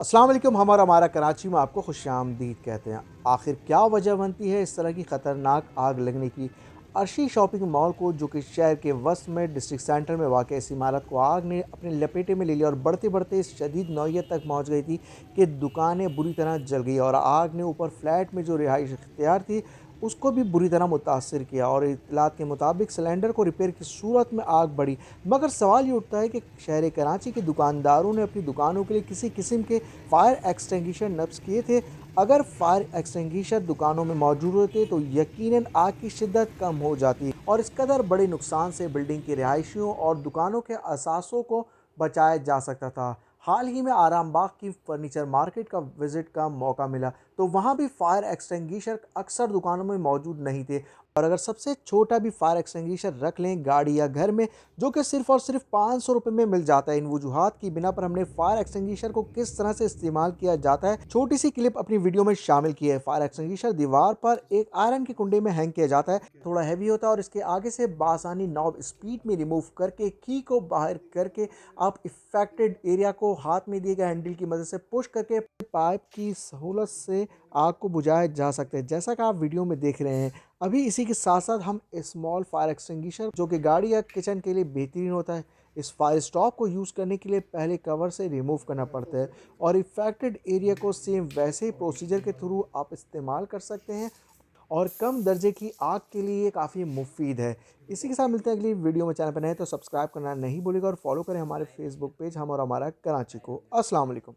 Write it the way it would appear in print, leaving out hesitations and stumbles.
अस्सलाम वालेकुम। हम और हमारा कराची में आपको खुशामदीद कहते हैं। आखिर क्या वजह बनती है इस तरह की ख़तरनाक आग लगने की? अर्शी शॉपिंग मॉल को, जो कि शहर के वस्त में डिस्ट्रिक्ट सेंटर में वाक़ इस इमारत को आग ने अपने लपेटे में ले लिया और बढ़ते बढ़ते इस शदीद नौयत तक पहुँच गई थी कि दुकानें बुरी तरह जल गई और आग ने ऊपर फ्लैट में जो रिहाइश इख्तियार थी उसको भी बुरी तरह मुतासर किया। और इत्तलात के मुताबिक सिलेंडर को रिपेयर की सूरत में आग बढ़ी। मगर सवाल ये उठता है कि शहर कराची के दुकानदारों ने अपनी दुकानों के लिए किसी किस्म के फायर एक्सटिंग्विशर नस्ब किए थे? अगर फायर एक्सटिंग्विशर दुकानों में मौजूद होते तो यकीनन आग की शिद्दत कम हो जाती और इस कदर बड़े नुकसान से बिल्डिंग की रिहायशियों और दुकानों के असासों को बचाया जा सकता था। हाल ही में आराम बाग की फर्नीचर मार्केट का विजिट का मौका मिला तो वहाँ भी फायर एक्सटिंग्विशर अक्सर दुकानों में मौजूद नहीं थे। और अगर सबसे छोटा भी फायर एक्सटिंग्विशर रख लें गाड़ी या घर में, जो कि सिर्फ और सिर्फ 500 रुपये में मिल जाता है। इन वजूहात की बिना पर हमने फायर एक्सटिंग्विशर को किस तरह से इस्तेमाल किया जाता है छोटी सी क्लिप अपनी वीडियो में शामिल की है। फायर एक्सटिंग्विशर दीवार पर एक आयरन के कुंडे में हैंग किया जाता है, थोड़ा हैवी होता है और इसके आगे से बासानी नॉब स्पीड में रिमूव करके की को बाहर करके आप इफेक्टेड एरिया को हाथ में दिए गए हैंडल की मदद से पुश करके पाइप की सहूलत से आग को बुझाया जा सकता है, जैसा कि आप वीडियो में देख रहे हैं। अभी इसी के साथ साथ हम स्मॉल फायर एक्सटिंग्विशर, जो कि गाड़ी या किचन के लिए बेहतरीन होता है, इस फायर स्टॉप को यूज़ करने के लिए पहले कवर से रिमूव करना पड़ता है और इफेक्टेड एरिया को सेम वैसे ही प्रोसीजर के थ्रू आप इस्तेमाल कर सकते हैं और कम दर्जे की आग के लिए ये काफ़ी मुफीद है। इसी के साथ मिलते हैं अगली वीडियो में। चैनल पर नए तो सब्सक्राइब करना नहीं भूलिएगा और फॉलो करें हमारे फेसबुक पेज हम और हमारा कराची को। अस्सलाम वालेकुम।